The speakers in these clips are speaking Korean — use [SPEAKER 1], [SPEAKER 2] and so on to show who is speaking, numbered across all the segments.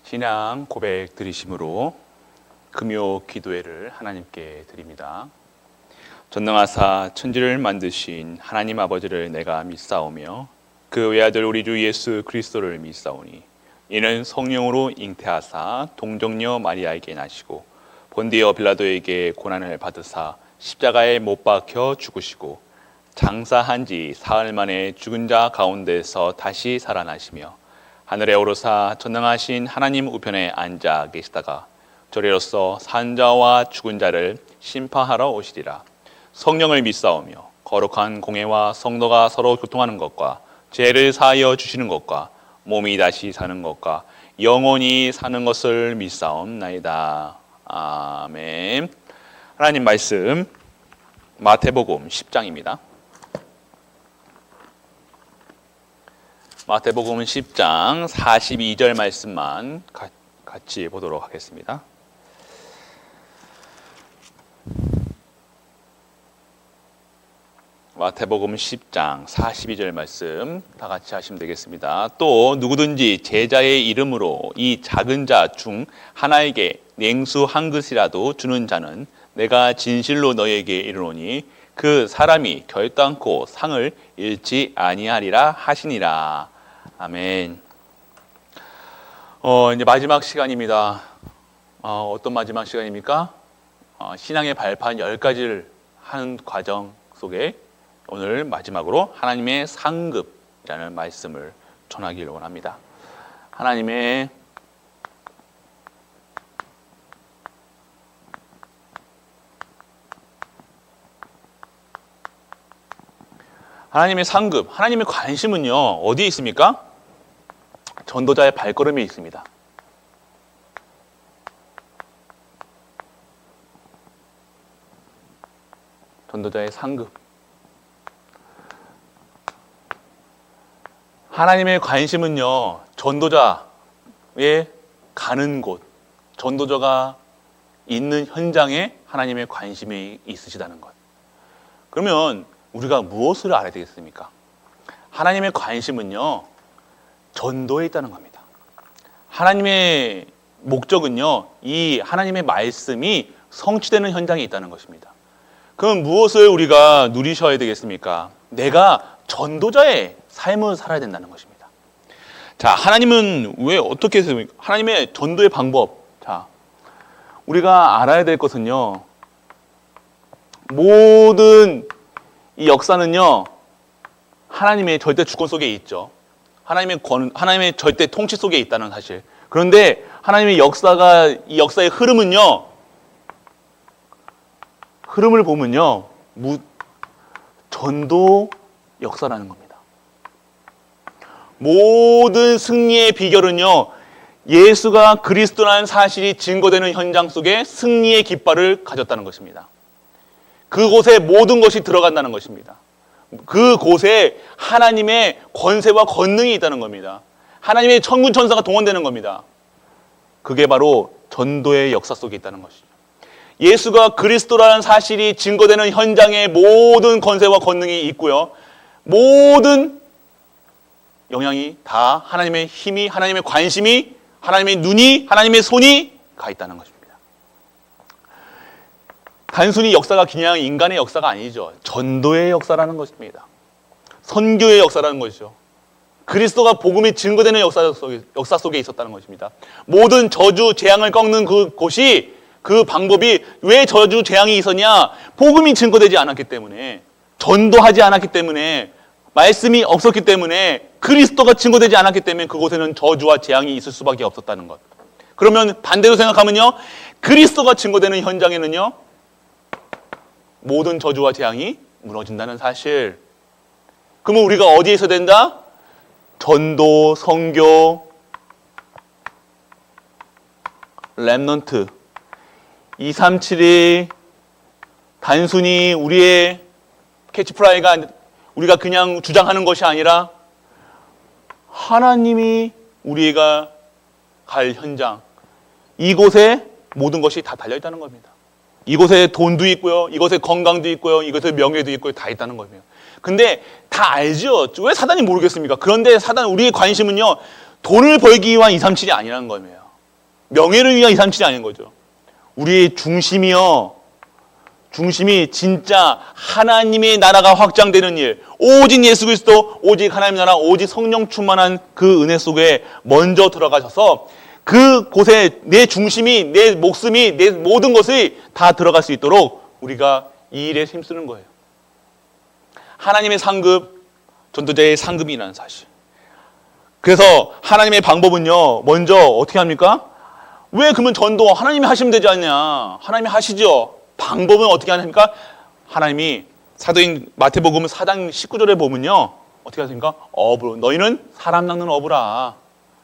[SPEAKER 1] 신앙 고백 드리심으로 금요 기도회를 하나님께 드립니다. 전능하사 천지를 만드신 하나님 아버지를 내가 믿사오며 그 외아들 우리 주 예수 그리스도를 믿사오니 이는 성령으로 잉태하사 동정녀 마리아에게 나시고 본디오 빌라도에게 고난을 받으사 십자가에 못 박혀 죽으시고 장사한 지 사흘 만에 죽은 자 가운데서 다시 살아나시며 하늘에 오르사 전능하신 하나님 우편에 앉아 계시다가 저리로서 산 자와 죽은 자를 심판하러 오시리라. 성령을 믿사오며 거룩한 공회와 성도가 서로 교통하는 것과 죄를 사하여 주시는 것과 몸이 다시 사는 것과 영원히 사는 것을 믿사옵나이다. 아멘. 하나님 말씀 마태복음 10장입니다. 마태복음 10장 42절 말씀만 같이 보도록 하겠습니다. 마태복음 10장 42절 말씀 다 같이 하시면 되겠습니다. 또 누구든지 제자의 이름으로 이 작은 자 중 하나에게 냉수 한 그릇이라도 주는 자는 내가 진실로 너희에게 이르노니 그 사람이 결단코 상을 잃지 아니하리라 하시니라. 아멘. 이제 마지막 시간입니다. 어떤 마지막 시간입니까? 신앙의 발판 10가지를 하는 과정 속에 오늘 마지막으로 하나님의 상급이라는 말씀을 전하기를 원합니다. 하나님의 상급, 하나님의 관심은요, 어디에 있습니까? 전도자의 발걸음에 있습니다. 전도자의 상급. 하나님의 관심은요, 전도자의 가는 곳, 전도자가 있는 현장에 하나님의 관심이 있으시다는 것. 그러면 우리가 무엇을 알아야 되겠습니까? 하나님의 관심은요, 전도에 있다는 겁니다. 하나님의 목적은요, 이 하나님의 말씀이 성취되는 현장에 있다는 것입니다. 그럼 무엇을 우리가 누리셔야 되겠습니까? 내가 전도자의 삶을 살아야 된다는 것입니다. 자, 하나님은 왜 어떻게 했습니까? 하나님의 전도의 방법. 자, 우리가 알아야 될 것은요, 모든 이 역사는요, 하나님의 절대 주권 속에 있죠. 하나님의 절대 통치 속에 있다는 사실. 그런데 하나님의 이 역사의 흐름은요, 흐름을 보면요, 전도 역사라는 겁니다. 모든 승리의 비결은요, 예수가 그리스도라는 사실이 증거되는 현장 속에 승리의 깃발을 가졌다는 것입니다. 그곳에 모든 것이 들어간다는 것입니다. 그곳에 하나님의 권세와 권능이 있다는 겁니다. 하나님의 천군 천사가 동원되는 겁니다. 그게 바로 전도의 역사 속에 있다는 것이죠. 예수가 그리스도라는 사실이 증거되는 현장에 모든 권세와 권능이 있고요. 모든 영향이 다 하나님의 힘이, 하나님의 관심이, 하나님의 눈이, 하나님의 손이 가 있다는 것입니다. 단순히 역사가 그냥 인간의 역사가 아니죠. 전도의 역사라는 것입니다. 선교의 역사라는 것이죠. 그리스도가 복음이 증거되는 역사 속에 있었다는 것입니다. 모든 저주, 재앙을 꺾는 그곳이, 그 방법이 왜 저주, 재앙이 있었냐? 복음이 증거되지 않았기 때문에, 전도하지 않았기 때문에, 말씀이 없었기 때문에, 그리스도가 증거되지 않았기 때문에 그곳에는 저주와 재앙이 있을 수밖에 없었다는 것. 그러면 반대로 생각하면요, 그리스도가 증거되는 현장에는요, 모든 저주와 재앙이 무너진다는 사실. 그러면 우리가 어디에 있어야 된다? 전도, 선교, 렘넌트. 237이 단순히 우리의 캐치프라이가 우리가 그냥 주장하는 것이 아니라 하나님이 우리가 갈 현장, 이곳에 모든 것이 다 달려있다는 겁니다. 이곳에 돈도 있고요, 이곳에 건강도 있고요, 이곳에 명예도 있고요, 다 있다는 겁니다. 근데 다 알죠? 왜 사단이 모르겠습니까? 그런데 우리의 관심은요, 돈을 벌기 위한 237이 아니라는 거예요. 명예를 위한 237이 아닌 거죠. 우리의 중심이 진짜 하나님의 나라가 확장되는 일, 오직 예수 그리스도, 오직 하나님의 나라, 오직 성령 충만한 그 은혜 속에 먼저 들어가셔서 그곳에 내 중심이, 내 목숨이, 내 모든 것이 다 들어갈 수 있도록 우리가 이 일에 힘쓰는 거예요. 하나님의 상급, 전도자의 상급이라는 사실. 그래서 하나님의 방법은요, 먼저 어떻게 합니까? 왜 그러면 전도 하나님이 하시면 되지 않냐? 하나님이 하시죠. 방법은 어떻게 하십니까? 하나님이 사도인 마태복음 4장 19절에 보면요, 어떻게 하십니까? 어부로, 너희는 사람 낚는 어부라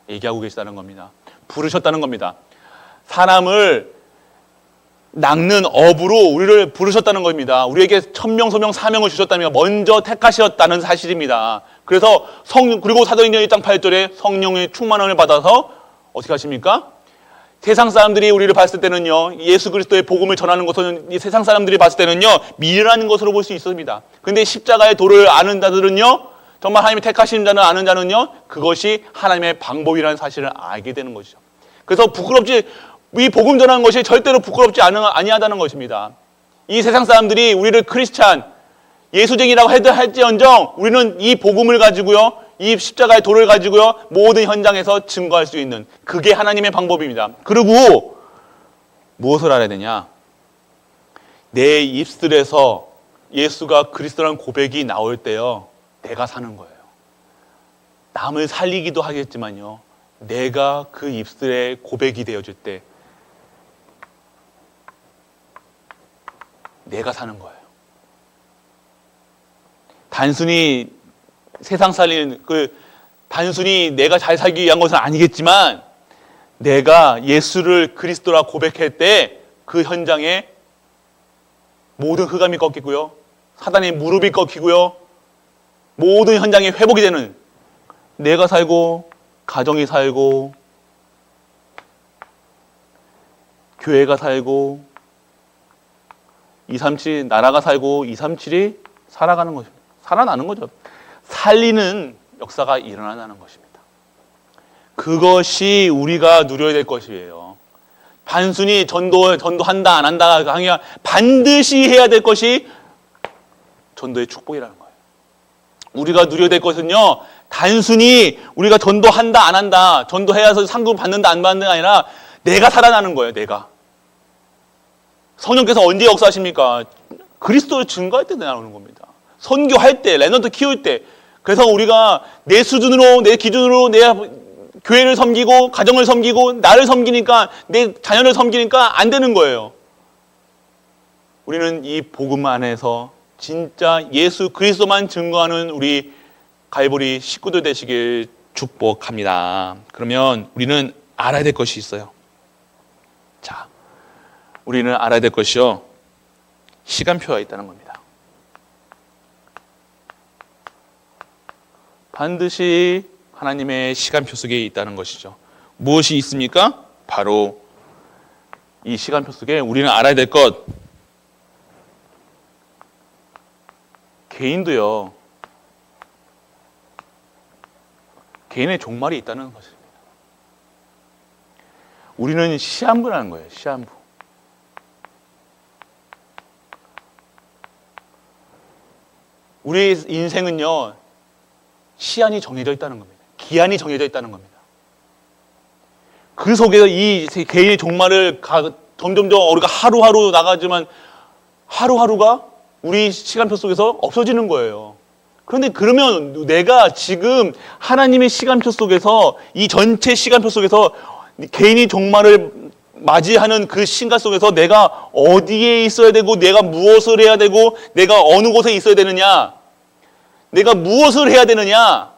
[SPEAKER 1] 얘기하고 계시다는 겁니다. 부르셨다는 겁니다. 사람을 낚는 어부로 우리를 부르셨다는 겁니다. 우리에게 천명소명 사명을 주셨다며 먼저 택하셨다는 사실입니다. 그래서 그리고 사도행전 1장 8절에 성령의 충만함을 받아서 어떻게 하십니까? 세상 사람들이 우리를 봤을 때는요, 예수 그리스도의 복음을 전하는 것은 이 세상 사람들이 봤을 때는요, 미련한 것으로 볼 수 있습니다. 근데 십자가의 도를 아는 자들은요, 정말 하나님이 택하신 자는 아는 자는요, 그것이 하나님의 방법이라는 사실을 알게 되는 것이죠. 그래서 이 복음 전하는 것이 절대로 부끄럽지 아니하다는 것입니다. 이 세상 사람들이 우리를 크리스찬, 예수쟁이라고 할지언정 우리는 이 복음을 가지고요, 이 십자가의 도를 가지고요, 모든 현장에서 증거할 수 있는 그게 하나님의 방법입니다. 그리고 무엇을 알아야 되냐? 내 입술에서 예수가 그리스도라는 고백이 나올 때요, 내가 사는 거예요. 남을 살리기도 하겠지만요, 내가 그 입술에 고백이 되어질 때 내가 사는 거예요. 단순히 세상 살리는 단순히 내가 잘 살기 위한 것은 아니겠지만 내가 예수를 그리스도라 고백할 때 그 현장에 모든 흑암이 꺾이고요, 사단의 무릎이 꺾이고요, 모든 현장이 회복이 되는, 내가 살고 가정이 살고 교회가 살고 237 나라가 살고 237이 살아가는 것입니다. 살아나는 거죠. 살리는 역사가 일어나는 것입니다. 그것이 우리가 누려야 될 것이에요. 단순히 전도한다 안 한다가 아니라 반드시 해야 될 것이 전도의 축복이라는 거예요. 우리가 누려야 될 것은요, 단순히 우리가 전도한다 안 한다, 전도해야 해서 상급 받는다 안 받는다 아니라 내가 살아나는 거예요. 내가. 성령께서 언제 역사하십니까? 그리스도를 증거할 때 나오는 겁니다. 선교할 때, 래너드 키울 때. 그래서 우리가 내 수준으로, 내 기준으로 내 교회를 섬기고 가정을 섬기고 나를 섬기니까, 내 자녀를 섬기니까 안 되는 거예요. 우리는 이 복음 안에서 진짜 예수 그리스도만 증거하는 우리 갈보리 식구들 되시길 축복합니다. 그러면 우리는 알아야 될 것이 있어요. 자, 우리는 알아야 될 것이요, 시간표가 있다는 겁니다. 반드시 하나님의 시간표 속에 있다는 것이죠. 무엇이 있습니까? 바로 이 시간표 속에 우리는 알아야 될 것, 개인도요, 개인의 종말이 있다는 것입니다. 우리는 시한부라는 거예요. 시한부. 우리의 인생은요, 시한이 정해져 있다는 겁니다. 기한이 정해져 있다는 겁니다. 그 속에서 이 개인의 종말을 점점점 우리가 하루하루 나가지만 하루하루가 우리 시간표 속에서 없어지는 거예요. 그런데 그러면 내가 지금 하나님의 시간표 속에서, 이 전체 시간표 속에서 개인이 종말을 맞이하는 그 시간 속에서 내가 어디에 있어야 되고, 내가 무엇을 해야 되고, 내가 어느 곳에 있어야 되느냐, 내가 무엇을 해야 되느냐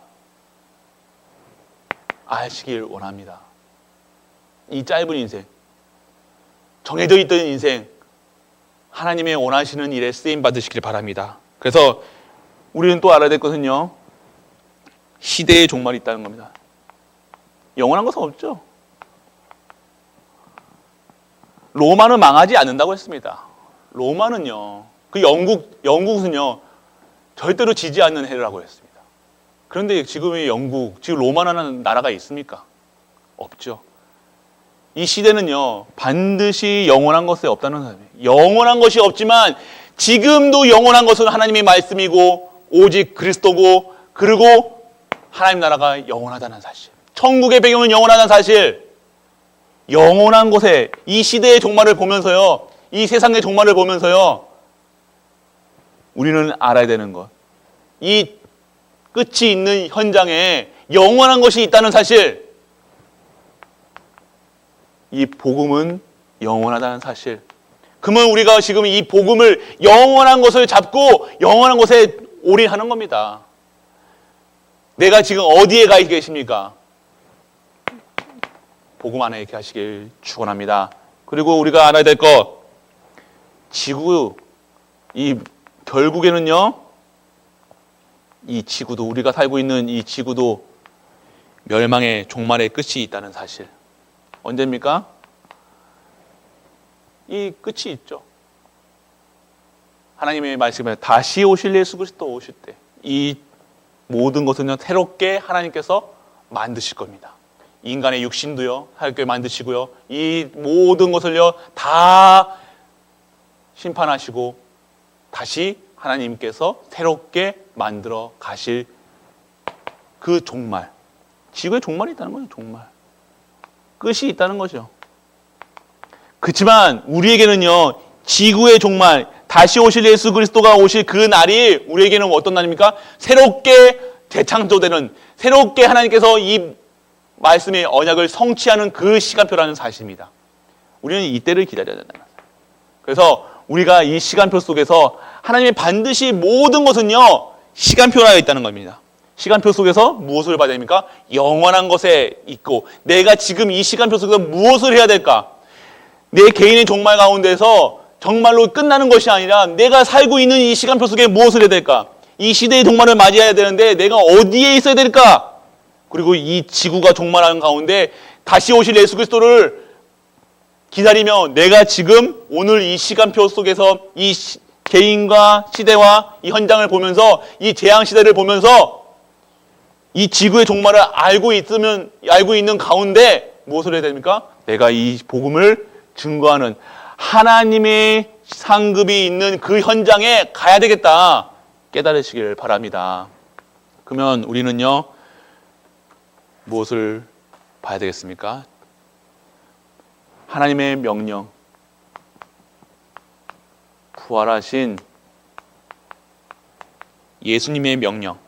[SPEAKER 1] 아시길 원합니다. 이 짧은 인생, 정해져 있던 인생, 하나님의 원하시는 일에 쓰임 받으시길 바랍니다. 그래서 우리는 또 알아야 될 것은요, 시대의 종말이 있다는 겁니다. 영원한 것은 없죠. 로마는 망하지 않는다고 했습니다. 로마는요, 영국은요, 절대로 지지 않는 해라고 했습니다. 그런데 지금의 영국, 지금 로마라는 나라가 있습니까? 없죠. 이 시대는요, 반드시 영원한 것에 없다는 사람이에요. 영원한 것이 없지만 지금도 영원한 것은 하나님의 말씀이고 오직 그리스도고, 그리고 하나님 나라가 영원하다는 사실, 천국의 배경은 영원하다는 사실, 영원한 곳에 이 시대의 종말을 보면서요, 이 세상의 종말을 보면서요, 우리는 알아야 되는 것, 이 끝이 있는 현장에 영원한 것이 있다는 사실, 이 복음은 영원하다는 사실. 그러면 우리가 지금 이 복음을, 영원한 것을 잡고 영원한 것에 올인하는 겁니다. 내가 지금 어디에 가 계십니까? 복음 안에 이렇게 하시길 축원합니다. 그리고 우리가 알아야 될 것, 지구, 이 결국에는요, 이 지구도, 우리가 살고 있는 이 지구도 멸망의 종말의 끝이 있다는 사실. 언제입니까? 이 끝이 있죠. 하나님의 말씀에 다시 오실 예수 그리스도 오실 때 이 모든 것은요, 새롭게 하나님께서 만드실 겁니다. 인간의 육신도요, 하나님께 만드시고요, 이 모든 것을요 다 심판하시고 다시 하나님께서 새롭게 만들어 가실 그 종말, 지구의 종말이 있다는 거죠. 종말, 끝이 있다는 거죠. 그렇지만 우리에게는요, 지구의 종말, 다시 오실 예수 그리스도가 오실 그 날이 우리에게는 어떤 날입니까? 새롭게 재창조되는, 새롭게 하나님께서 이 말씀의 언약을 성취하는 그 시간표라는 사실입니다. 우리는 이때를 기다려야 된다는 거예요. 그래서 우리가 이 시간표 속에서 하나님의 반드시 모든 것은요, 시간표가 있다는 겁니다. 시간표 속에서 무엇을 봐야 됩니까? 영원한 것에 있고, 내가 지금 이 시간표 속에서 무엇을 해야 될까? 내 개인의 종말 가운데서 정말로 끝나는 것이 아니라 내가 살고 있는 이 시간표 속에 무엇을 해야 될까? 이 시대의 종말을 맞이해야 되는데 내가 어디에 있어야 될까? 그리고 이 지구가 종말하는 가운데 다시 오실 예수 그리스도를 기다리며 내가 지금 오늘 이 시간표 속에서 이 개인과 시대와 이 현장을 보면서, 이 재앙 시대를 보면서 이 지구의 종말을 알고 있는 가운데 무엇을 해야 됩니까? 내가 이 복음을 증거하는 하나님의 상급이 있는 그 현장에 가야 되겠다, 깨달으시길 바랍니다. 그러면 우리는요, 무엇을 봐야 되겠습니까? 하나님의 명령, 부활하신 예수님의 명령,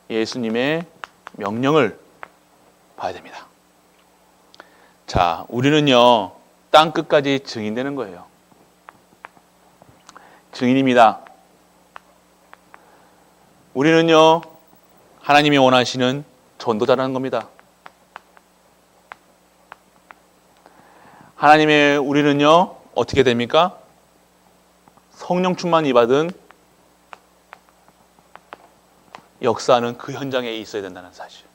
[SPEAKER 1] 예수님의 명령을 봐야 됩니다. 자, 우리는요, 땅 끝까지 증인되는 거예요. 증인입니다. 우리는요, 하나님이 원하시는 전도자라는 겁니다. 우리는요, 어떻게 됩니까? 성령 충만이 받은 역사하는 그 현장에 있어야 된다는 사실.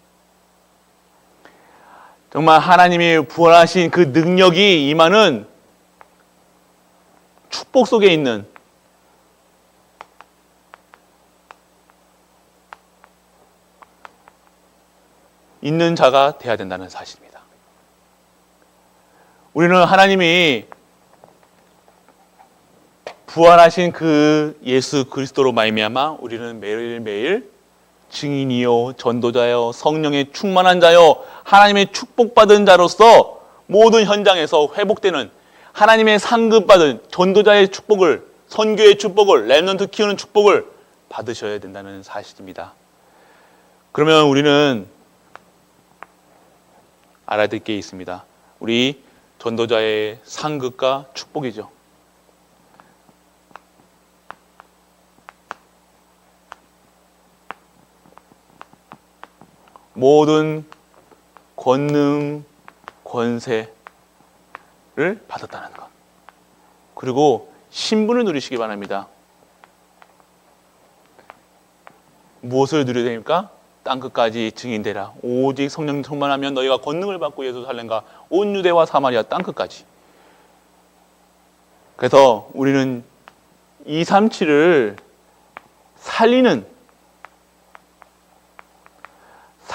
[SPEAKER 1] 정말 하나님이 부활하신 그 능력이 임하는 축복 속에 있는 자가 되어야 된다는 사실입니다. 우리는 하나님이 부활하신 그 예수 그리스도로 말미암아 우리는 매일매일 증인이요, 전도자요, 성령의 충만한 자요, 하나님의 축복받은 자로서 모든 현장에서 회복되는 하나님의 상급받은 전도자의 축복을, 선교의 축복을, 렘넌트 키우는 축복을 받으셔야 된다는 사실입니다. 그러면 우리는 알아야 될 게 있습니다. 우리 전도자의 상급과 축복이죠. 모든 권능, 권세를 받았다는 것. 그리고 신분을 누리시기 바랍니다. 무엇을 누려야 됩니까? 땅끝까지 증인되라. 오직 성령 충만하면 너희가 권능을 받고 예루살렘과 온 유대와 사마리아 땅끝까지. 그래서 우리는 237을 살리는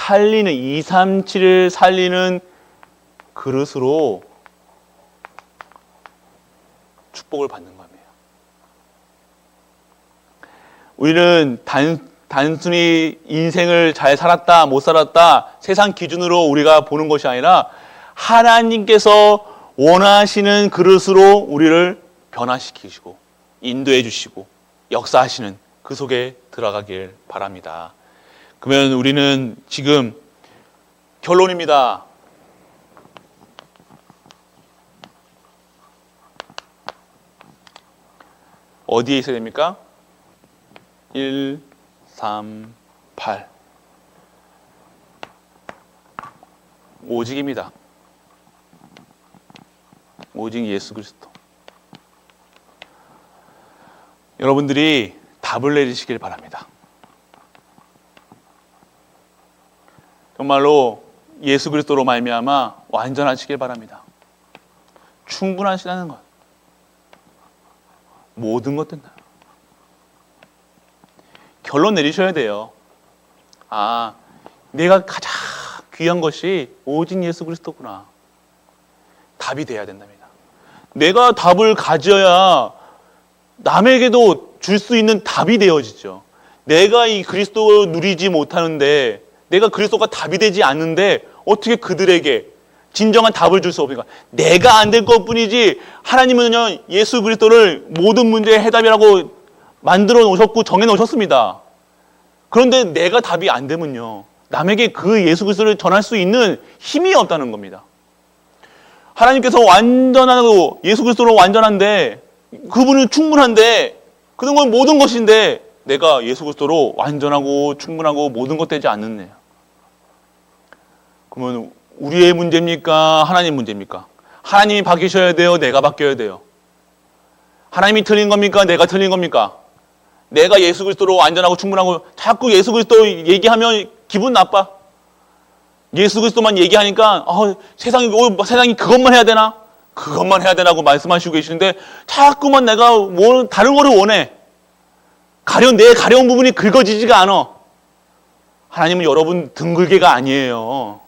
[SPEAKER 1] 살리는 237을 살리는 그릇으로 축복을 받는 겁니다. 우리는 단순히 인생을 잘 살았다 못 살았다 세상 기준으로 우리가 보는 것이 아니라 하나님께서 원하시는 그릇으로 우리를 변화시키시고 인도해 주시고 역사하시는 그 속에 들어가길 바랍니다. 그러면 우리는 지금 결론입니다. 어디에 있어야 됩니까? 1, 3, 8. 오직입니다. 오직 예수 그리스도. 여러분들이 답을 내리시길 바랍니다. 정말로 예수 그리스도로 말미암아 완전하시길 바랍니다. 충분하시다는 것. 모든 것 된다. 결론 내리셔야 돼요. 아, 내가 가장 귀한 것이 오직 예수 그리스도구나. 답이 돼야 된답니다. 내가 답을 가져야 남에게도 줄 수 있는 답이 되어지죠. 내가 이 그리스도를 누리지 못하는데, 내가 그리스도가 답이 되지 않는데 어떻게 그들에게 진정한 답을 줄 수 없을까? 내가 안 될 것뿐이지 하나님은요 예수 그리스도를 모든 문제의 해답이라고 만들어 놓으셨고 정해 놓으셨습니다. 그런데 내가 답이 안 되면요 남에게 그 예수 그리스도를 전할 수 있는 힘이 없다는 겁니다. 하나님께서 완전하고 예수 그리스도로 완전한데 그분은 충분한데 그런 모든 것인데 내가 예수 그리스도로 완전하고 충분하고 모든 것 되지 않느냐. 그러면 우리의 문제입니까? 하나님 문제입니까? 하나님이 바뀌셔야 돼요? 내가 바뀌어야 돼요? 하나님이 틀린 겁니까? 내가 틀린 겁니까? 내가 예수 그리스도로 완전하고 충분하고 자꾸 예수 그리스도 얘기하면 기분 나빠. 예수 그리스도만 얘기하니까 세상이 그것만 해야 되나? 그것만 해야 되나고 말씀하시고 계시는데 자꾸만 내가 다른 거를 원해. 내 가려운 부분이 긁어지지가 않아. 하나님은 여러분 등글개가 아니에요.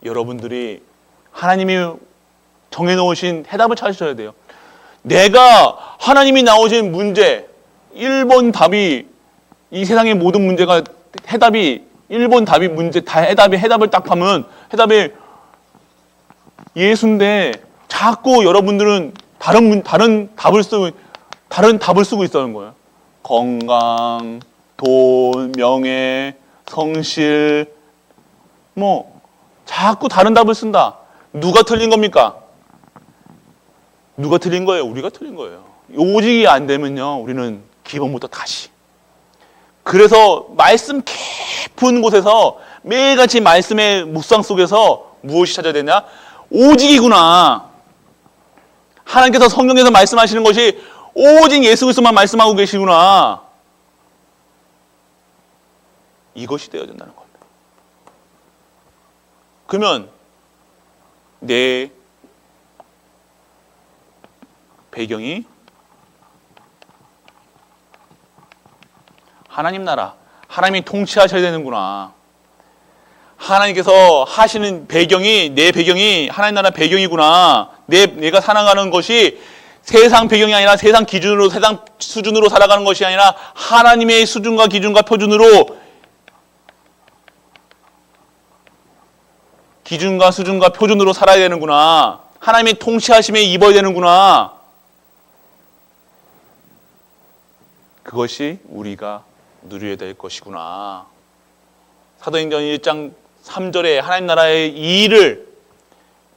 [SPEAKER 1] 여러분들이 하나님이 정해놓으신 해답을 찾으셔야 돼요. 내가 하나님이 나오신 문제 1번 답이 이 세상의 모든 문제가 해답이 1번 답이 문제 다 해답을 딱 하면 해답이 예수인데 자꾸 여러분들은 다른 답을 쓰고 있다는 거예요. 건강, 돈, 명예, 성실 자꾸 다른 답을 쓴다. 누가 틀린 겁니까? 누가 틀린 거예요? 우리가 틀린 거예요. 오직이 안 되면요 우리는 기본부터 다시. 그래서 말씀 깊은 곳에서 매일같이 말씀의 묵상 속에서 무엇이 찾아야 되냐? 오직이구나. 하나님께서 성경에서 말씀하시는 것이 오직 예수 그리스도만 말씀하고 계시구나. 이것이 되어야 된다는 겁니다. 그러면 내 배경이 하나님 나라, 하나님이 통치하셔야 되는구나. 하나님께서 하시는 배경이 내 배경이 하나님 나라 배경이구나. 내가 살아가는 것이 세상 배경이 아니라 세상 기준으로 세상 수준으로 살아가는 것이 아니라 하나님의 수준과 기준과 표준으로 기준과 수준과 표준으로 살아야 되는구나. 하나님의 통치하심에 입어야 되는구나. 그것이 우리가 누려야 될 것이구나. 사도행전 1장 3절에 하나님 나라의 이 일을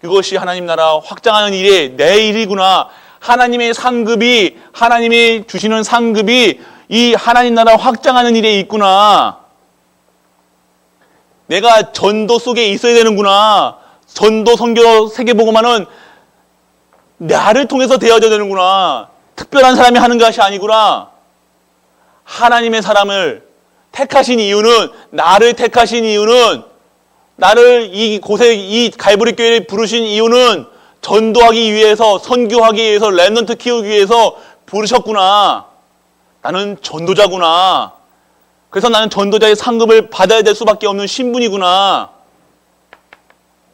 [SPEAKER 1] 그것이 하나님 나라 확장하는 일이 내 일이구나. 하나님의 상급이 하나님이 주시는 상급이 이 하나님 나라 확장하는 일에 있구나. 내가 전도 속에 있어야 되는구나. 전도 선교 세계복음화는 나를 통해서 되어져야 되는구나. 특별한 사람이 하는 것이 아니구나. 하나님의 사람을 택하신 이유는 나를 택하신 이유는 나를 이곳에 이 갈보리 교회에 부르신 이유는 전도하기 위해서 선교하기 위해서 렘넌트 키우기 위해서 부르셨구나. 나는 전도자구나. 그래서 나는 전도자의 상급을 받아야 될 수밖에 없는 신분이구나.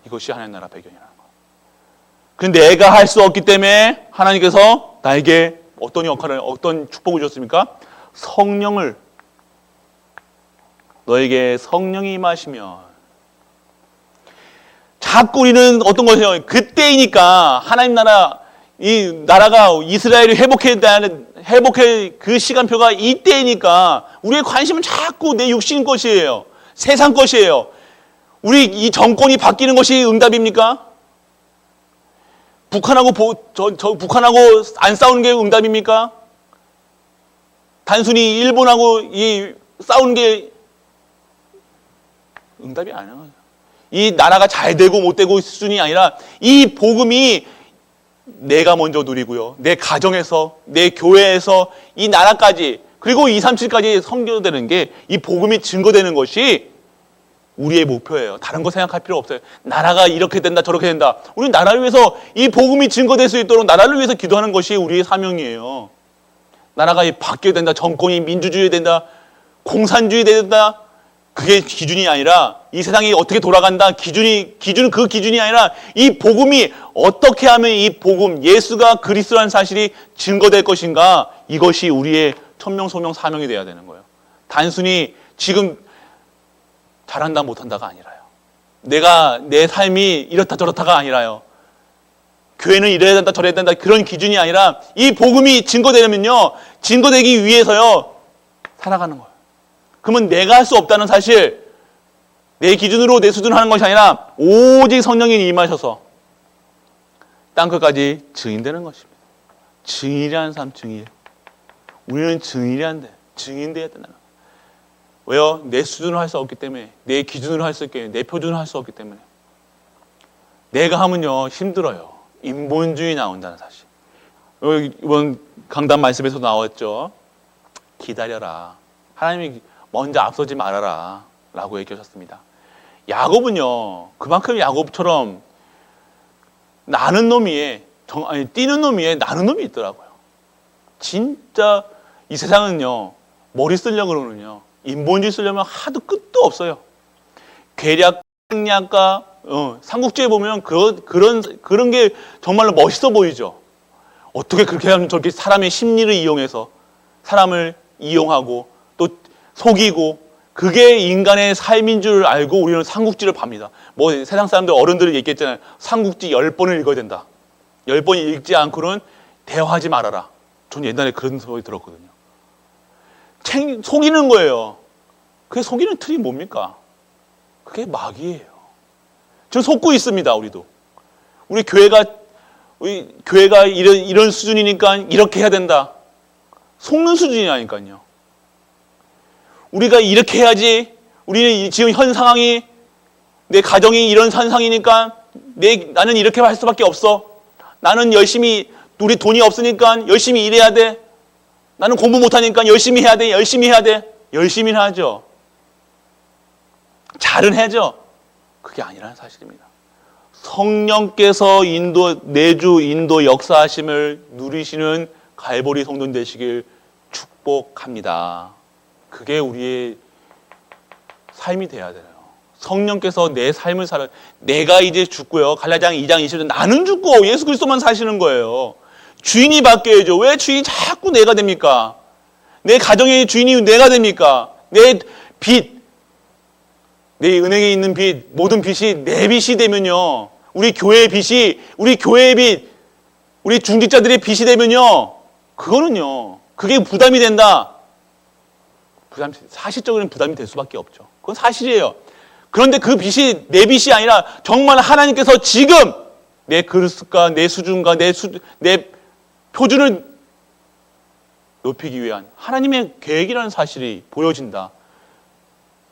[SPEAKER 1] 이것이 하나님 나라 배경이라는 거예요. 근데 내가 할 수 없기 때문에 하나님께서 나에게 어떤 역할을, 어떤 축복을 주셨습니까? 성령을, 너에게 성령이 임하시면, 자꾸 우리는 어떤 것이요? 그때이니까 하나님 나라, 이 나라가 이스라엘이 회복할 그 시간표가 이때이니까 우리의 관심은 자꾸 내 육신 것이에요. 세상 것이에요. 우리 이 정권이 바뀌는 것이 응답입니까? 북한하고 안 싸우는 게 응답입니까? 단순히 일본하고 싸우는 게 응답이 아니에요. 이 나라가 잘 되고 못 되고 수준이 아니라 이 복음이 내가 먼저 누리고요. 내 가정에서, 내 교회에서, 이 나라까지, 그리고 237까지 선교되는 게, 이 복음이 증거되는 것이 우리의 목표예요. 다른 거 생각할 필요 없어요. 나라가 이렇게 된다, 저렇게 된다. 우리 나라를 위해서 이 복음이 증거될 수 있도록 나라를 위해서 기도하는 것이 우리의 사명이에요. 나라가 바뀌어야 된다, 정권이 민주주의 된다, 공산주의 된다. 그게 기준이 아니라, 이 세상이 어떻게 돌아간다, 기준은 그 기준이 아니라, 이 복음이 어떻게 하면 이 복음, 예수가 그리스도라는 사실이 증거될 것인가, 이것이 우리의 천명소명 사명이 되어야 되는 거예요. 단순히 지금 잘한다 못한다가 아니라요. 내 삶이 이렇다 저렇다가 아니라요. 교회는 이래야 된다 저래야 된다 그런 기준이 아니라, 이 복음이 증거되려면요, 증거되기 위해서요, 살아가는 거예요. 그러면 내가 할 수 없다는 사실, 내 기준으로 내 수준으로 하는 것이 아니라 오직 성령이 임하셔서 땅끝까지 증인되는 것입니다. 증인이라는 삶, 증인. 우리는 증인이란데, 증인돼야 된다. 왜요? 내 수준으로 할 수 없기 때문에, 내 기준으로 할 수 없기 때문에, 내 표준으로 할 수 없기 때문에. 내가 하면요, 힘들어요. 인본주의 나온다는 사실. 이번 강단 말씀에서 나왔죠. 기다려라. 하나님이 먼저 앞서지 말아라 라고 얘기하셨습니다. 야곱은요, 그만큼 야곱처럼 뛰는 놈 위에 나는 놈이 있더라고요. 진짜 이 세상은요, 머리 쓰려고 그러면요, 인본주의 쓰려면 하도 끝도 없어요. 괴략, 생략과 삼국지에 보면 그런 게 정말로 멋있어 보이죠. 어떻게 그렇게 하면 저렇게 사람의 심리를 이용해서 사람을 이용하고 또 속이고, 그게 인간의 삶인 줄 알고 우리는 삼국지를 팝니다. 뭐 세상 사람들, 어른들이 얘기했잖아요. 삼국지 10번을 읽어야 된다. 10번 읽지 않고는 대화하지 말아라. 전 옛날에 그런 소리 들었거든요. 속이는 거예요. 그게 속이는 틀이 뭡니까? 그게 마귀예요. 저 속고 있습니다. 우리도. 우리 교회가 이런 수준이니까 이렇게 해야 된다. 속는 수준이라니까요. 우리가 이렇게 해야지, 우리는 지금 현 상황이, 내 가정이 이런 현상이니까 나는 이렇게 할 수밖에 없어. 나는 우리 돈이 없으니까 열심히 일해야 돼. 나는 공부 못하니까 열심히 해야 돼. 열심히 하죠. 잘은 해죠. 그게 아니라는 사실입니다. 성령께서 내주 인도 역사하심을 누리시는 갈보리 성도님 되시길 축복합니다. 그게 우리의 삶이 돼야 돼요. 성령께서 내 삶을 내가 이제 죽고요. 갈라디아 2장 20절, 나는 죽고 예수 그리스도만 사시는 거예요. 주인이 바뀌어야죠. 왜 주인이 자꾸 내가 됩니까? 내 가정의 주인이 내가 됩니까? 내 빚, 내 은행에 있는 빚, 모든 빚이 내 빚이 되면요, 우리 교회의 빚, 우리 중직자들의 빚이 되면요, 그게 부담이 된다. 사실적으로는 부담이 될 수밖에 없죠. 그건 사실이에요. 그런데 그 빚이 내 빚이 아니라 정말 하나님께서 지금 내 그릇과 내 수준과 내 표준을 높이기 위한 하나님의 계획이라는 사실이 보여진다.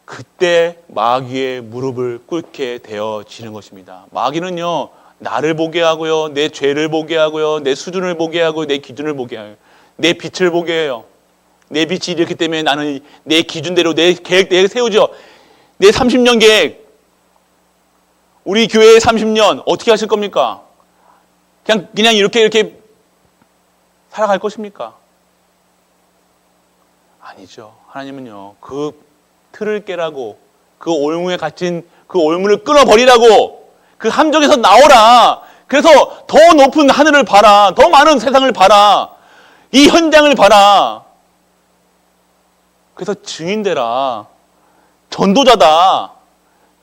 [SPEAKER 1] 그때 마귀의 무릎을 꿇게 되어지는 것입니다. 마귀는요, 나를 보게 하고요, 내 죄를 보게 하고요, 내 수준을 보게 하고, 내 기준을 보게 해요. 내 빛을 보게 해요. 내 빛이 이렇기 때문에 나는 내 기준대로 내 계획 세우죠. 내 30년 계획, 우리 교회의 30년 어떻게 하실 겁니까? 그냥 이렇게 살아갈 것입니까? 아니죠. 하나님은요, 그 틀을 깨라고, 그 올무에 갇힌 그 올무를 끊어버리라고, 그 함정에서 나오라. 그래서 더 높은 하늘을 봐라. 더 많은 세상을 봐라. 이 현장을 봐라. 그래서 증인되라. 전도자다.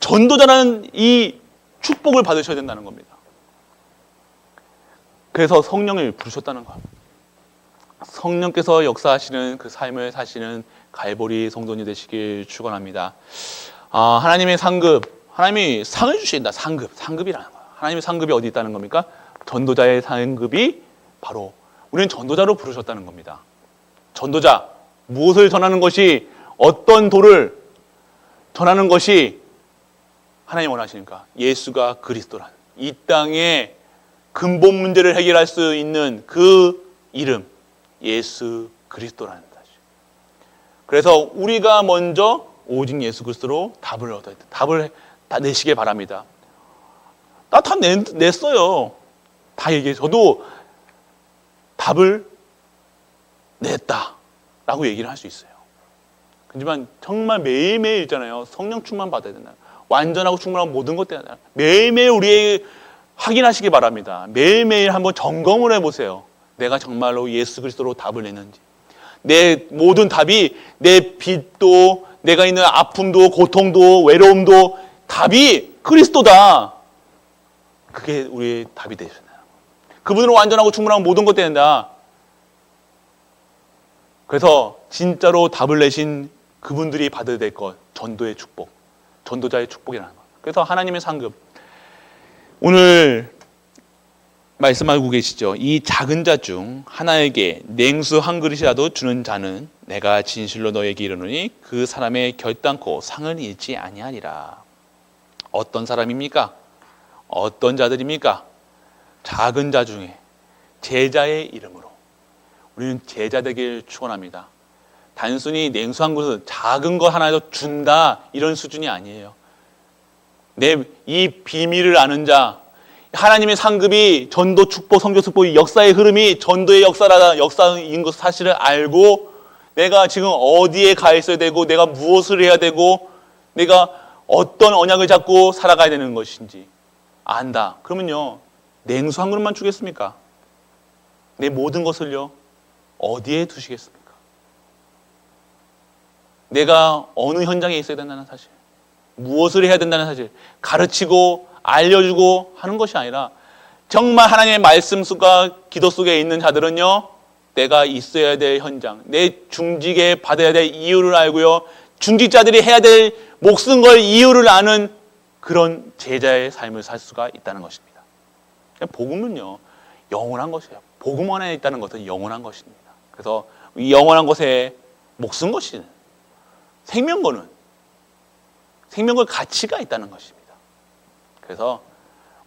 [SPEAKER 1] 전도자라는 이 축복을 받으셔야 된다는 겁니다. 그래서 성령을 부르셨다는 거예요. 성령께서 역사하시는 그 삶을 사시는 갈보리 성도님 되시길 축원합니다. 하나님의 상급, 하나님이 상을 주신다. 상급이라는 거예요. 하나님의 상급이 어디 있다는 겁니까? 전도자의 상급이 바로 우리는 전도자로 부르셨다는 겁니다. 전도자, 무엇을 전하는 것이, 어떤 도를 전하는 것이 하나님 원하시니까? 예수가 그리스도란 이 땅의 근본 문제를 해결할 수 있는 그 이름, 예수 그리스도라는 사실. 그래서 우리가 먼저 오직 예수 그리스도로 답을 다 내시길 바랍니다. 나 다 냈어요. 다 얘기해. 저도 답을 냈다라고 얘기를 할 수 있어요. 하지만 정말 매일매일 있잖아요. 성령 충만 받아야 된다. 완전하고 충만한 모든 것 때문에 매일매일 우리에게 확인하시기 바랍니다. 매일매일 한번 점검을 해보세요. 내가 정말로 예수 그리스도로 답을 냈는지. 내 모든 답이, 내 빚도, 내가 있는 아픔도, 고통도, 외로움도 답이 그리스도다. 그게 우리의 답이 되잖아요. 그분으로 완전하고 충분한 모든 것 된다. 그래서 진짜로 답을 내신 그분들이 받아야 될 것, 전도의 축복, 전도자의 축복이라는 것. 그래서 하나님의 상급. 오늘 말씀하고 계시죠. 이 작은 자 중 하나에게 냉수 한 그릇이라도 주는 자는 내가 진실로 너에게 이르노니 그 사람의 결단코 상을 잃지 아니하리라. 어떤 사람입니까? 어떤 자들입니까? 작은 자 중에 제자의 이름으로 우리는 제자 되길 축원합니다. 단순히 냉수 한 그릇, 작은 거 하나라도 준다 이런 수준이 아니에요. 내 이 비밀을 아는 자, 하나님의 상급이 전도 축복, 선교 축복, 역사의 흐름이 전도의 역사인 것 사실을 알고 내가 지금 어디에 가 있어야 되고 내가 무엇을 해야 되고 내가 어떤 언약을 잡고 살아가야 되는 것인지 안다. 그러면요, 냉수 한 그릇만 주겠습니까? 내 모든 것을요, 어디에 두시겠습니까? 내가 어느 현장에 있어야 된다는 사실, 무엇을 해야 된다는 사실, 가르치고 알려주고 하는 것이 아니라 정말 하나님의 말씀 속과 기도 속에 있는 자들은요, 내가 있어야 될 현장, 내 중직에 받아야 될 이유를 알고요, 중직자들이 해야 될 목숨 걸 이유를 아는 그런 제자의 삶을 살 수가 있다는 것입니다. 복음은요, 영원한 것이에요. 복음 안에 있다는 것은 영원한 것입니다. 그래서 이 영원한 것에 목숨 것이 생명권은 생명권 가치가 있다는 것입니다. 그래서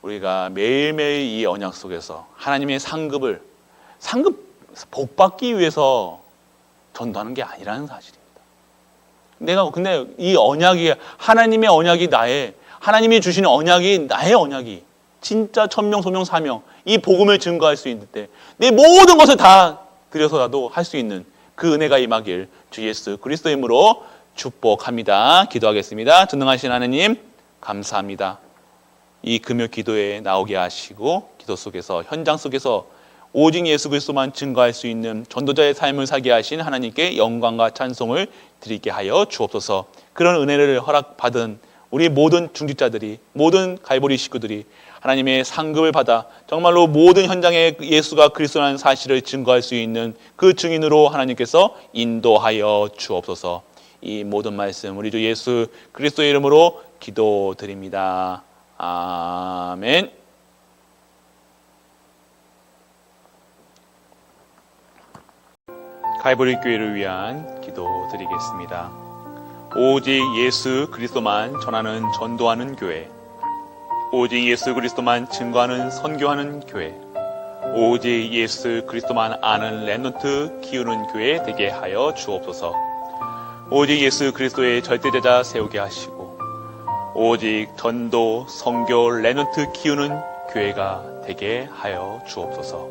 [SPEAKER 1] 우리가 매일매일 이 언약 속에서 하나님의 상급 복 받기 위해서 전도하는 게 아니라는 사실입니다. 근데 이 언약이 하나님의 언약이 하나님이 주시는 언약이 나의 언약이 진짜 천명, 소명, 사명 이 복음을 증거할 수 있는데 내 모든 것을 다 드려서라도 할 수 있는 그 은혜가 임하길 주 예수 그리스도의 이름으로 축복합니다. 기도하겠습니다. 전능하신 하나님 감사합니다. 이 금요 기도에 나오게 하시고 기도 속에서 현장 속에서 오직 예수 그리스도만 증거할 수 있는 전도자의 삶을 살게 하신 하나님께 영광과 찬송을 드리게 하여 주옵소서. 그런 은혜를 허락받은 우리 모든 중직자들이, 모든 갈보리 식구들이 하나님의 상급을 받아 정말로 모든 현장에 예수가 그리스도라는 사실을 증거할 수 있는 그 증인으로 하나님께서 인도하여 주옵소서. 이 모든 말씀 우리 주 예수 그리스도의 이름으로 기도드립니다. 아멘. 갈보리 교회를 위한 기도 드리겠습니다. 오직 예수 그리스도만 전하는 전도하는 교회, 오직 예수 그리스도만 증거하는 선교하는 교회, 오직 예수 그리스도만 아는 렘넌트 키우는 교회 되게 하여 주옵소서. 오직 예수 그리스도의 절대제자 세우게 하시고 오직 전도, 선교, 렘넌트 키우는 교회가 되게 하여 주옵소서.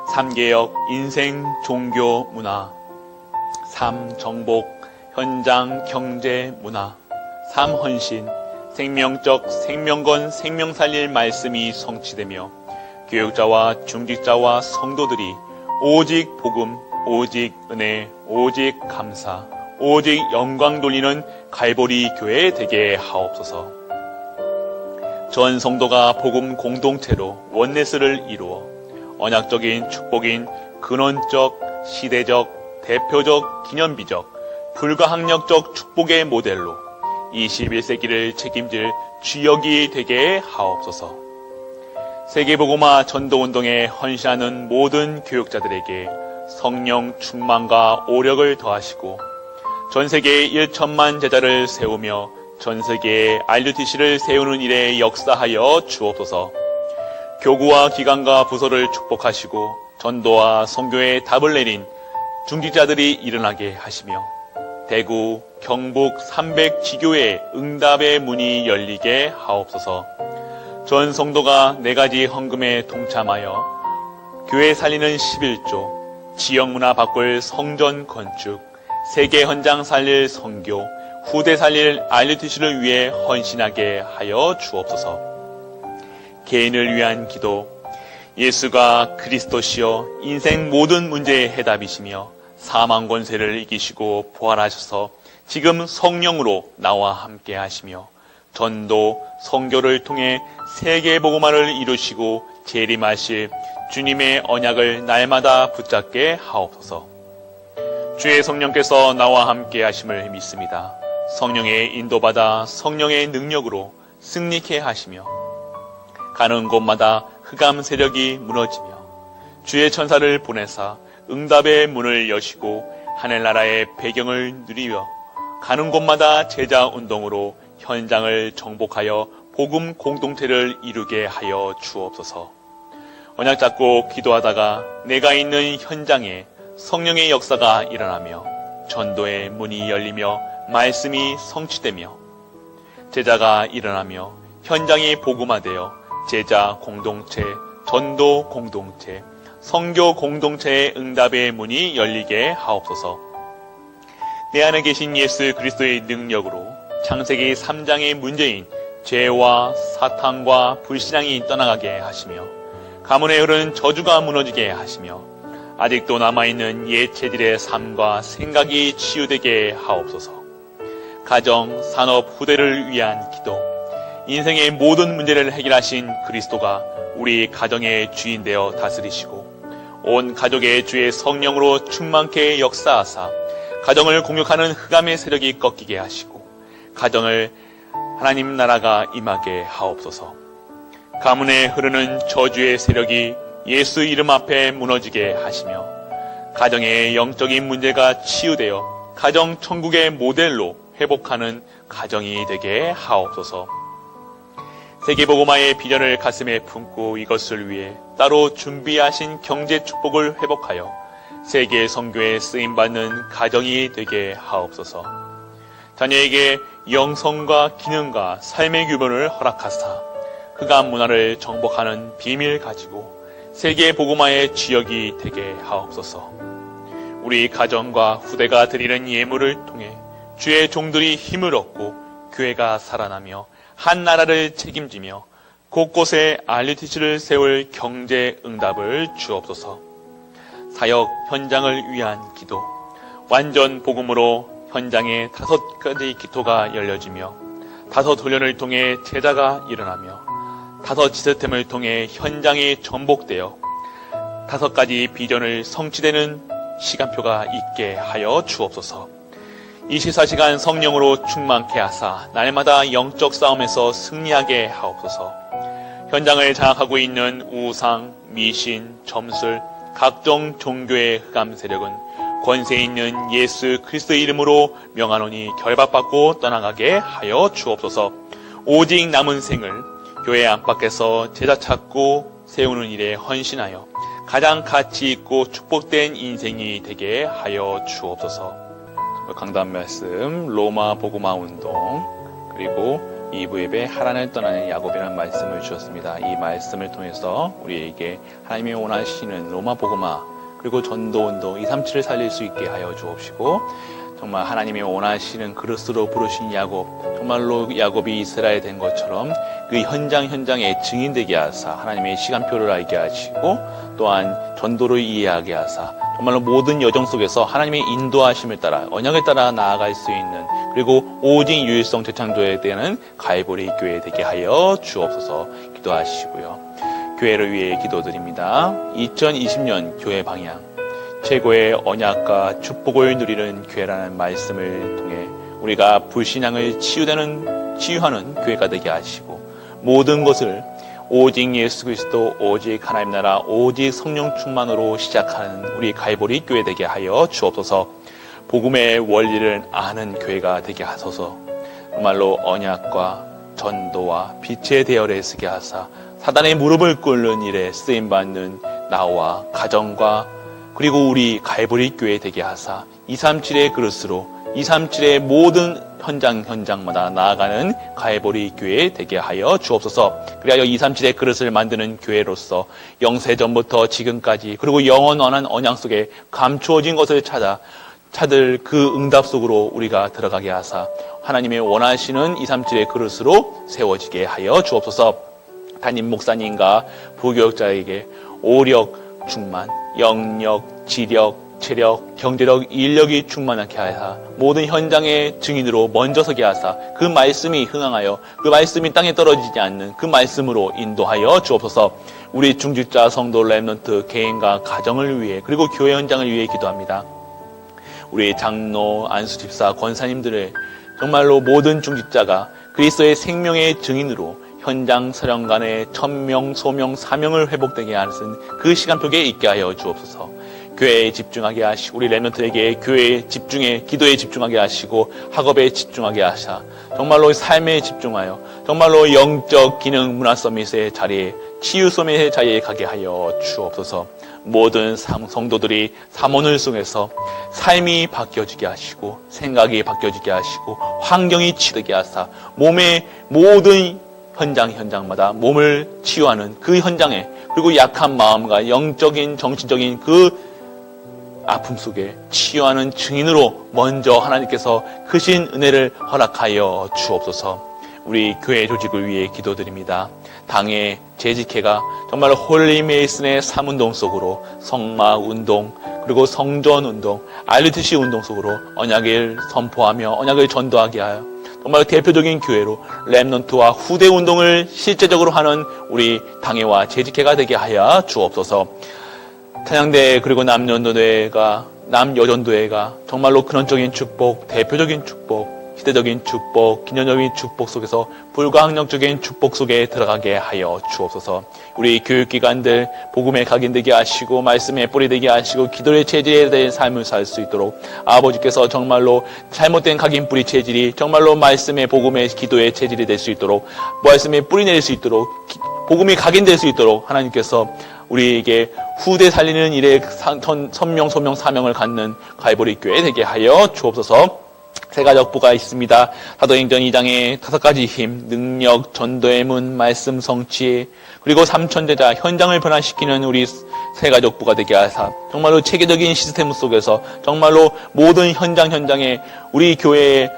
[SPEAKER 1] 3개역 인생, 종교, 문화 삶 정복, 현장 경제 문화, 삶 헌신, 생명적 생명건 생명 살릴 말씀이 성취되며 교육자와 중직자와 성도들이 오직 복음, 오직 은혜, 오직 감사, 오직 영광 돌리는 갈보리 교회 되게 하옵소서. 전 성도가 복음 공동체로 원네스를 이루어 언약적인 축복인 근원적, 시대적, 대표적, 기념비적, 불가항력적 축복의 모델로 21세기를 책임질 주역이 되게 하옵소서. 세계복음화 전도운동에 헌신하는 모든 교육자들에게 성령 충만과 오력을 더하시고 전 세계에 1천만 제자를 세우며 전 세계에 RUTC를 세우는 일에 역사하여 주옵소서. 교구와 기관과 부서를 축복하시고 전도와 선교에 답을 내린 중직자들이 일어나게 하시며 대구, 경북 300지교의 응답의 문이 열리게 하옵소서. 전 성도가 4가지 헌금에 동참하여 교회 살리는 11조, 지역문화 바꿀 성전 건축, 세계 현장 살릴 선교, 후대 살릴 RUTC를 위해 헌신하게 하여 주옵소서. 개인을 위한 기도, 예수가 그리스도시여 인생 모든 문제의 해답이시며 사망 권세를 이기시고 부활하셔서 지금 성령으로 나와 함께 하시며 전도, 선교를 통해 세계 복음화를 이루시고 재림하실 주님의 언약을 날마다 붙잡게 하옵소서. 주의 성령께서 나와 함께 하심을 믿습니다. 성령의 인도받아 성령의 능력으로 승리케 하시며 가는 곳마다 흑암 세력이 무너지며 주의 천사를 보내사 응답의 문을 여시고 하늘나라의 배경을 누리며 가는 곳마다 제자 운동으로 현장을 정복하여 복음 공동체를 이루게 하여 주옵소서. 언약 잡고 기도하다가 내가 있는 현장에 성령의 역사가 일어나며 전도의 문이 열리며 말씀이 성취되며 제자가 일어나며 현장이 복음화되어 제자 공동체, 전도 공동체, 선교 공동체의 응답의 문이 열리게 하옵소서. 내 안에 계신 예수 그리스도의 능력으로 창세기 3장의 문제인 죄와 사탄과 불신앙이 떠나가게 하시며 가문에 흐르는 저주가 무너지게 하시며 아직도 남아있는 옛 체질의 삶과 생각이 치유되게 하옵소서. 가정, 산업, 후대를 위한 기도, 인생의 모든 문제를 해결하신 그리스도가 우리 가정의 주인 되어 다스리시고 온 가족의 주의 성령으로 충만케 역사하사 가정을 공격하는 흑암의 세력이 꺾이게 하시고 가정을 하나님 나라가 임하게 하옵소서. 가문에 흐르는 저주의 세력이 예수 이름 앞에 무너지게 하시며 가정의 영적인 문제가 치유되어 가정 천국의 모델로 회복하는 가정이 되게 하옵소서. 세계복음화의 비전을 가슴에 품고 이것을 위해 따로 준비하신 경제 축복을 회복하여 세계 선교에 쓰임받는 가정이 되게 하옵소서. 자녀에게 영성과 기능과 삶의 규범을 허락하사 흑암 문화를 정복하는 비밀 가지고 세계 복음화의 주역이 되게 하옵소서. 우리 가정과 후대가 드리는 예물을 통해 주의 종들이 힘을 얻고 교회가 살아나며 한 나라를 책임지며 곳곳에 RUTC를 세울 경제 응답을 주옵소서. 사역 현장을 위한 기도, 완전 복음으로 현장에 5가지 기토가 열려지며 5 훈련을 통해 제자가 일어나며 5 시스템을 통해 현장이 전복되어 5가지 비전을 성취되는 시간표가 있게 하여 주옵소서. 24시간 성령으로 충만케 하사 날마다 영적 싸움에서 승리하게 하옵소서. 현장을 장악하고 있는 우상, 미신, 점술, 각종 종교의 흑암 세력은 권세 있는 예수 그리스도의 이름으로 명하노니 결박받고 떠나가게 하여 주옵소서. 오직 남은 생을 교회 안팎에서 제자 찾고 세우는 일에 헌신하여 가장 가치 있고 축복된 인생이 되게 하여 주옵소서. 강단 말씀, 로마 복음화 운동, 그리고 2부 예배 하란을 떠나는 야곱이라는 말씀을 주셨습니다. 이 말씀을 통해서 우리에게 하나님이 원하시는 로마 복음화, 그리고 전도운동 237을 살릴 수 있게 하여 주옵시고, 정말 하나님이 원하시는 그릇으로 부르신 야곱, 정말로 야곱이 이스라엘 된 것처럼 그 현장의 증인되게 하사 하나님의 시간표를 알게 하시고, 또한 전도를 이해하게 하사 정말로 모든 여정 속에서 하나님의 인도하심을 따라 언약을 따라 나아갈 수 있는, 그리고 오직 유일성 재창조에 대한 갈보리 교회 되게 하여 주옵소서 기도하시고요. 교회를 위해 기도드립니다. 2020년 교회 방향, 최고의 언약과 축복을 누리는 교회라는 말씀을 통해 우리가 불신앙을 치유하는 교회가 되게 하시고, 모든 것을 오직 예수 그리스도, 오직 하나님 나라, 오직 성령 충만으로 시작하는 우리 갈보리 교회 되게 하여 주옵소서. 복음의 원리를 아는 교회가 되게 하소서. 정말로 언약과 전도와 빛의 대열에 서게 하사 사단의 무릎을 꿇는 일에 쓰임받는 나와 가정과 그리고 우리 갈보리 교회 되게 하사 237의 그릇으로 237의 모든 현장마다 나아가는 갈보리 교회 되게 하여 주옵소서. 그리하여 237의 그릇을 만드는 교회로서 영세전부터 지금까지 그리고 영원한 언약 속에 감추어진 것을 찾을 그 응답 속으로 우리가 들어가게 하사 하나님의 원하시는 237의 그릇으로 세워지게 하여 주옵소서. 담임 목사님과 부교역자에게 오력, 충만, 영력, 지력, 체력, 경제력, 인력이 충만하게 하사 모든 현장의 증인으로 먼저 서게 하사 그 말씀이 흥황하여 그 말씀이 땅에 떨어지지 않는 그 말씀으로 인도하여 주옵소서. 우리 중직자 성도 렘넌트 개인과 가정을 위해 그리고 교회 현장을 위해 기도합니다. 우리 장로, 안수집사, 권사님들의 정말로 모든 중직자가 그리스도의 생명의 증인으로 현장 사령관의 천명, 소명, 사명을 회복되게 하는 그 시간표에 있게 하여 주옵소서. 교회에 집중하게 하시고 우리 렘넌트에게 교회에 집중해 기도에 집중하게 하시고 학업에 집중하게 하사 정말로 삶에 집중하여 정말로 영적 기능 문화 서밋의 자리에 치유 서밋의 자리에 가게 하여 주옵소서. 모든 성도들이 삼원을 통해서 삶이 바뀌어지게 하시고 생각이 바뀌어지게 하시고 환경이 치유되게 하사 몸의 모든 현장마다 몸을 치유하는 그 현장에 그리고 약한 마음과 영적인 정신적인 그 아픔 속에 치유하는 증인으로 먼저 하나님께서 크신 은혜를 허락하여 주옵소서. 우리 교회 조직을 위해 기도드립니다. 당의 재직회가 정말 홀리메이슨의 3운동 속으로 성막 운동 그리고 성전 운동, RUTC 운동 속으로 언약을 선포하며 언약을 전도하게 하여 정말 대표적인 교회로 렘넌트와 후대 운동을 실제적으로 하는 우리 당회와 재직회가 되게 하여 주옵소서. 찬양대 그리고 남여전도회가 정말로 근원적인 축복, 대표적인 축복, 시대적인 축복, 기념적인 축복 속에서 불가항력적인 축복 속에 들어가게 하여 주옵소서. 우리 교육기관들 복음에 각인되게 하시고 말씀에 뿌리되게 하시고 기도의 체질에 대한 삶을 살 수 있도록 아버지께서 정말로 잘못된 각인 뿌리 체질이 정말로 말씀의 복음의 기도의 체질이 될 수 있도록 말씀에 뿌리 내릴 수 있도록 복음이 각인될 수 있도록 하나님께서 우리에게 후대 살리는 일에 선명, 소명, 사명을 갖는 갈보리 교회 되게 하여 주옵소서. 세가족부가 있습니다. 사도행전 2장의 5가지 힘, 능력, 전도의 문, 말씀, 성취, 그리고 삼천제자, 현장을 변화시키는 우리 세가족부가 되게 하사 정말로 체계적인 시스템 속에서 정말로 모든 현장에 우리 교회에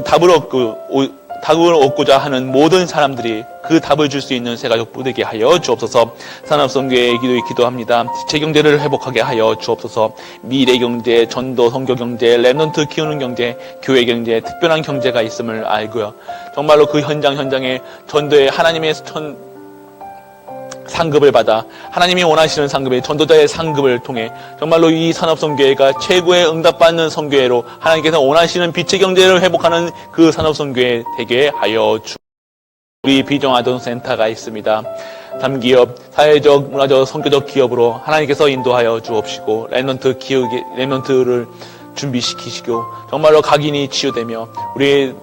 [SPEAKER 1] 답을 얻고자 하는 모든 사람들이 그 답을 줄 수 있는 세가족부 되게 하여 주옵소서. 산업성교회의 기도합니다. 지체경제를 회복하게 하여 주옵소서. 미래경제, 전도, 선교경제, 렘넌트 키우는 경제, 교회경제, 특별한 경제가 있음을 알고요. 정말로 그 현장에 전도에 하나님의 상급을 받아 하나님이 원하시는 상급의 전도자의 상급을 통해 정말로 이 산업선교회가 최고의 응답받는 선교회로 하나님께서 원하시는 빛의 경제를 회복하는 그 산업선교회 되게 하여 주옵소서. 우리 비정아동센터가 있습니다. 담기업, 사회적, 문화적, 선교적 기업으로 하나님께서 인도하여 주옵시고 렘넌트를 준비시키시고 정말로 각인이 치유되며 우리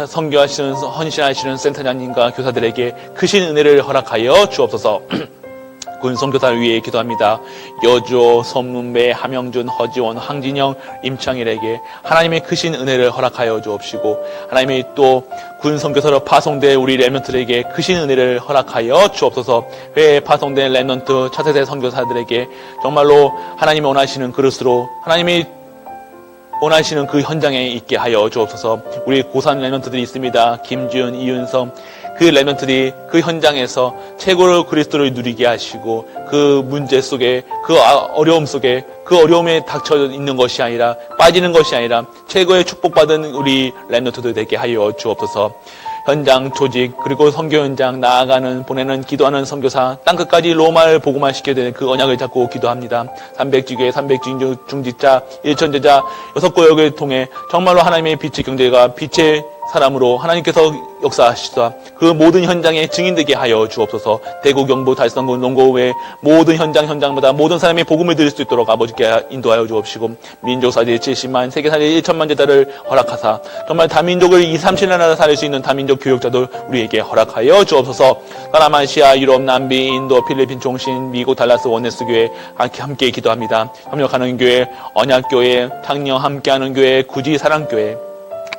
[SPEAKER 1] 선교하시는 헌신하시는 센터장님과 교사들에게 크신 은혜를 허락하여 주옵소서. 군 선교사를 위해 기도합니다. 여주호, 손문배, 함영준, 허지원, 황진영, 임창일에게 하나님의 크신 은혜를 허락하여 주옵시고, 하나님이 또 군 선교사로 파송된 우리 렘넌트들에게 크신 은혜를 허락하여 주옵소서. 회에 파송된 렘넌트 차세대 선교사들에게 정말로 하나님이 원하시는 그릇으로 하나님이 원하시는 그 현장에 있게 하여 주옵소서. 우리 고산 렘넌트들이 있습니다. 김지은, 이윤성, 그 렘넌트들이 그 현장에서 최고로 그리스도를 누리게 하시고, 그 문제 속에, 그 어려움 속에, 그 어려움에 닥쳐 있는 것이 아니라, 빠지는 것이 아니라 최고의 축복받은 우리 렘넌트들 되게 하여 주옵소서. 현장 조직, 그리고 선교 현장 나아가는, 보내는, 기도하는 선교사, 땅끝까지 로마를 복음화 시켜야 되는 그 언약을 잡고 기도합니다. 300지교회, 300 중직자, 1천제자 6구역을 통해 정말로 하나님의 빛의 경제가 빛의 사람으로 하나님께서 역사하시다 그 모든 현장에 증인되게 하여 주옵소서. 대구, 경북, 달성군, 농고의 모든 현장마다 모든 사람이 복음을 들을 수 있도록 아버지께 인도하여 주옵시고, 민족사제 70만, 세계사제 1천만 제자를 허락하사 정말 다민족을 2, 3,7나라 살릴 수 있는 다민족 교역자들 우리에게 허락하여 주옵소서. 까라마시아, 유럽, 남미, 인도, 필리핀, 종신, 미국, 달라스 원네스 교회 함께 기도합니다. 협력하는 교회, 언약교회, 창녕 함께하는 교회, 구지 사랑교회,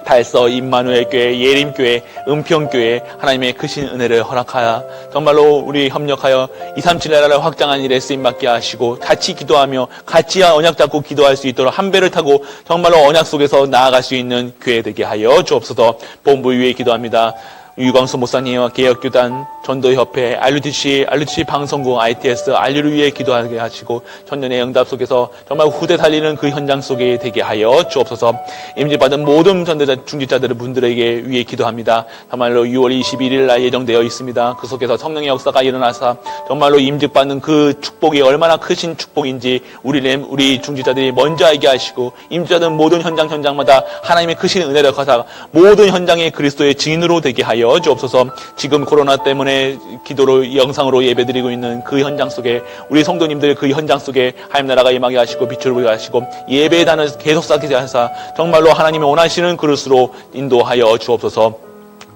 [SPEAKER 1] 달서, 임마누엘 교회, 예림교회, 은평교회 하나님의 크신 은혜를 허락하여 정말로 우리 협력하여 237나라를 확장한 일에 쓰임받게 하시고, 같이 기도하며 같이 언약 잡고 기도할 수 있도록 한 배를 타고 정말로 언약 속에서 나아갈 수 있는 교회 되게 하여 주옵소서. 본부 위에 기도합니다. 유광수 목사님과 개혁교단, 전도협회, RUTC 방송국, ITS, RU를 위해 기도하게 하시고, 천년의 응답 속에서 정말 후대 살리는 그 현장 속에 되게 하여 주옵소서. 임직받은 모든 전도자, 중직자들 분들에게 위해 기도합니다. 정말로 6월 21일 날 예정되어 있습니다. 그 속에서 성령의 역사가 일어나서 정말로 임직받는 그 축복이 얼마나 크신 축복인지 우리 중직자들이 먼저 알게 하시고, 임직자들 모든 현장마다 하나님의 크신 은혜를 가사 모든 현장에 그리스도의 증인으로 되게 하여 주옵소서. 지금 코로나 때문에 기도로 영상으로 예배드리고 있는 그 현장 속에 우리 성도님들 그 현장 속에 하나님 나라가 임하게 하시고 빛을 보게 하시고, 예배의 단을 계속 쌓게 하사 정말로 하나님이 원하시는 그릇으로 인도하여 주옵소서.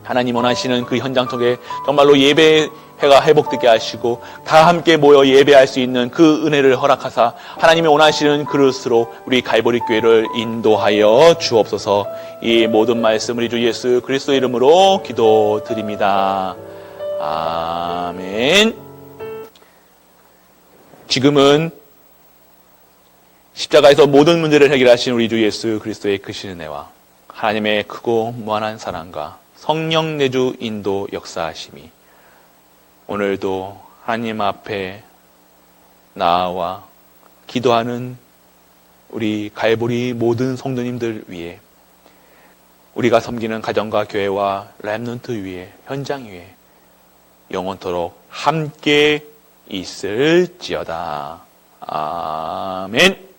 [SPEAKER 1] 하나님 원하시는 그 현장 속에 정말로 예배회가 회복되게 하시고 다 함께 모여 예배할 수 있는 그 은혜를 허락하사 하나님이 원하시는 그릇으로 우리 갈보리 교회를 인도하여 주옵소서. 이 모든 말씀을 주 예수 그리스도 이름으로 기도드립니다. 아멘. 지금은 십자가에서 모든 문제를 해결하신 우리 주 예수 그리스도의 크신 은혜와 하나님의 크고 무한한 사랑과 성령 내주 인도 역사하심이 오늘도 하나님 앞에 나와 기도하는 우리 갈보리 모든 성도님들 위해, 우리가 섬기는 가정과 교회와 렘넌트 위에, 현장 위에 영원토록 함께 있을지어다. 아멘.